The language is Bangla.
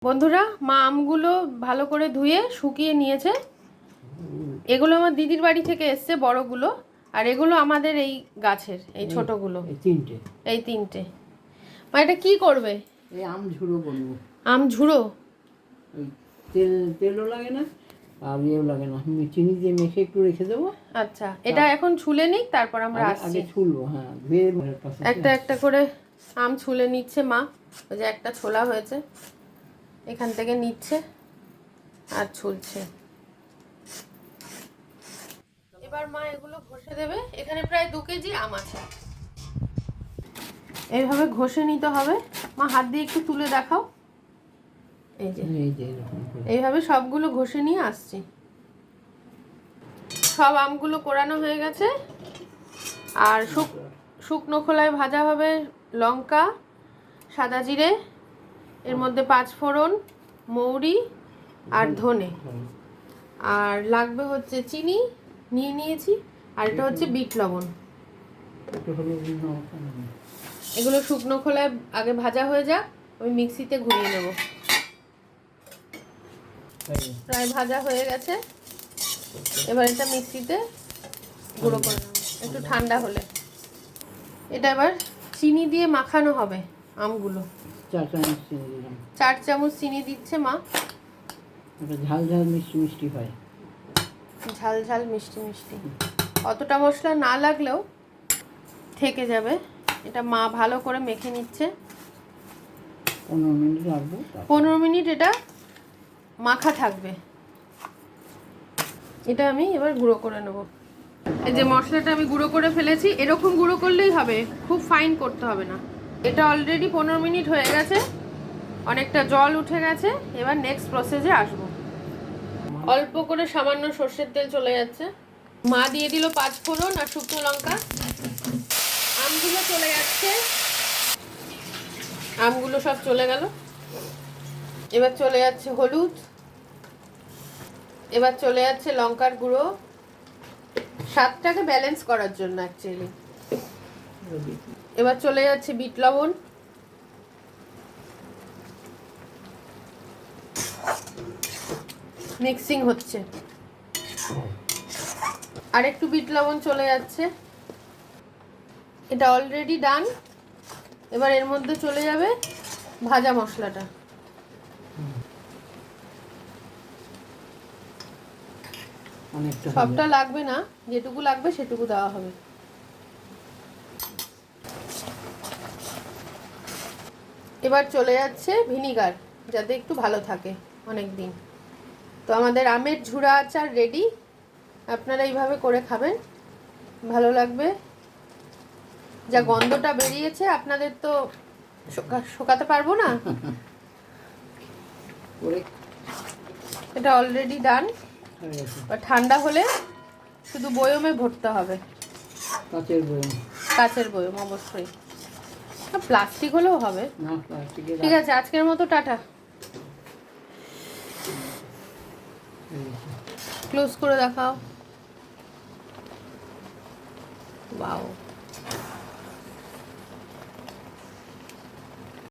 বন্ধুরা, মা আমগুলো ভালো করে ধুয়ে শুকিয়ে নিয়েছে। এগুলো আমার দিদির বাড়ি থেকে এসছে বড়গুলো, আর এগুলো আমাদের এই গাছের এই ছোটগুলো। এই তিনটে। মা এটা কি করবে? এই আম ঝুড়ো বলবো। আম ঝুড়ো? তেলও লাগে না আর ইয়েও লাগে না, আমি চিনি দিয়ে মেখে একটু রেখে দেবো। আচ্ছা, এটা এখন ছুলে নিক, তারপর আমরা আসছি। আগে ছুলবো, হ্যাঁ। একটা একটা করে আম ছুলে নিচ্ছে মা। ওই যে একটা ছোলা হয়েছে, এখান থেকে নিচ্ছে আর ছুলছে। এবার মা এগুলো ঘষে দেবে। এখানে প্রায় 2 কেজি আম আছে। এইভাবে ঘষে নিতে হবে। মা হাত দিয়ে একটু তুলে দেখাও। এই যে এইভাবে সবগুলো ঘষে নিয়ে আসছি। সব আমগুলো কোরানো হয়ে গেছে। আর শুকনো খোলায় ভাজা হবে লঙ্কা, সাদা জিরে, এর মধ্যে 5 ফোড়ন, মৌরি আর ধনে। আর লাগবে হচ্ছে চিনি নিয়ে নিয়েছি, আর এটা হচ্ছে বিট লবণ। এগুলো শুকনো খোলায় আগে ভাজা হয়ে যাক, আমি মিক্সিতে ঘুরিয়ে নেব। প্রায় ভাজা হয়ে গেছে। এবার এটা মিক্সিতে গুঁড়ো করে নেব একটু ঠান্ডা হলে। এটা এবার চিনি দিয়ে মাখানো হবে আমগুলো। 4 চামচ চিনি দিচ্ছে মা। ঝাল ঝাল মিষ্টি মিষ্টি হয়। ঝাল ঝাল মিষ্টি মিষ্টি। অতটা মশলা না লাগলেও থেকে যাবে। এটা মা ভালো করে মেখে নিচ্ছে। 15 মিনিট রাখবো। 15 মিনিট এটা মাখা থাকবে। এটা আমি এবার গুঁড়ো করে নেব। এই যে মশলাটা আমি গুঁড়ো করে ফেলেছি। এরকম গুঁড়ো করলেই হবে, খুব ফাইন করতে হবে না। এটা অলরেডি 15 মিনিট হয়ে গেছে, অনেকটা জল উঠে গেছে। এবার নেক্সট প্রসেসে আসবো। অল্প করে সামান্য সর্ষের তেল চলে যাচ্ছে। মা দিয়ে দিল 5 ফোড়ন আর শুকনো লঙ্কা। আমগুলো চলে যাচ্ছে। আমগুলো সব চলে গেল। এবার চলে যাচ্ছে হলুদ, এবার চলে যাচ্ছে লঙ্কার গুঁড়ো, স্বাদটাকে ব্যালেন্স করার জন্য অ্যাকচুয়ালি। এবার চলে যাচ্ছে বিট লবণ, মিক্সিং হচ্ছে। আর একটু বিট লবণ চলে যাচ্ছে। এটা অলরেডি ডান। এবার এর মধ্যে চলে যাবে ভাজা মশলাটা। সবটা লাগবে না, যেটুকু লাগবে সেটুকু দেওয়া হবে। এবার চলে যাচ্ছে ভিনিগার, যাতে একটু ভালো থাকে অনেক দিন। তো আমাদের আমের ঝুড়া আচার রেডি। আপনারা এইভাবে করে খাবেন, ভালো লাগবে। যা গন্ধটা বেরিয়েছে, আপনাদের তো শোকাতে পারবো না। এটা অলরেডি ডান। ঠান্ডা হলে শুধু বয়মে ভরতে হবে। কাচের বয়ম অবশ্যই, প্লাস্টিক হলেও হবে। ঠিক আছে, আজকের মতো টাটা। ক্লোজ করে দেখাও। ওয়াও।